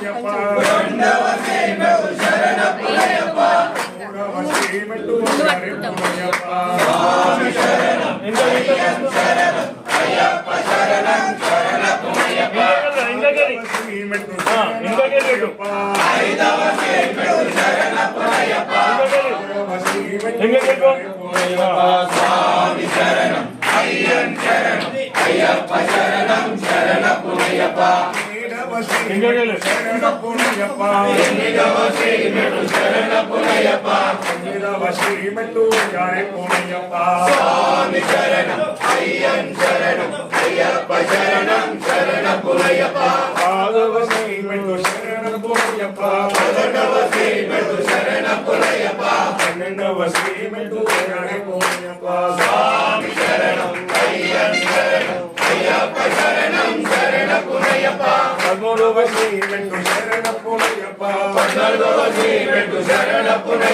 పునయ్యప్ప రెండవ శ్రీమెట్టు శరణపునయ్యప్ప మూడవ శ్రీమెట్టు పునయ్యప్ప స్వామి శరణం శరణం అయ్యప్ప శరణం శరణపునయ్యప్ప శ్రీమెట్టు శరణపునయ్యప్ప ఐదవ శ్రీమెట్టు శరణపునయ్యప్ప ఆరవ శ్రీమెట్టు స్వామి శరణం అయ్యన్ శరణం అయ్యప్ప శరణం శరణపునయ్యప్ప శరణపునయ్యప్ప ఎనిమిదవ శ్రీమెట్టు శరణపునయ్యప్ప తొమ్మిదవ శ్రీమెట్టు పునయ్యప్ప స్వామి శరణం అయ్యన్ శరణం అయ్యప్ప శరణం శరణపునయ్యప్ప పదవ శ్రీమెట్టు శరణపునయ్యప్ప పదకొండవ శ్రీమెట్టు శరణపునయ్యప్ప పన్నెండవ శ్రీమెట్టు పునయ్యప్ప స్వామి శరణం అయ్యన్ శరణం అయ్యప్ప శరణం శరణపునయ్యప్ప పదమూడవ శ్రీమెట్టు శరణపునయ్యప్ప పద్నాలుగవ శ్రీమెట్టు శరణపునయ్యప్ప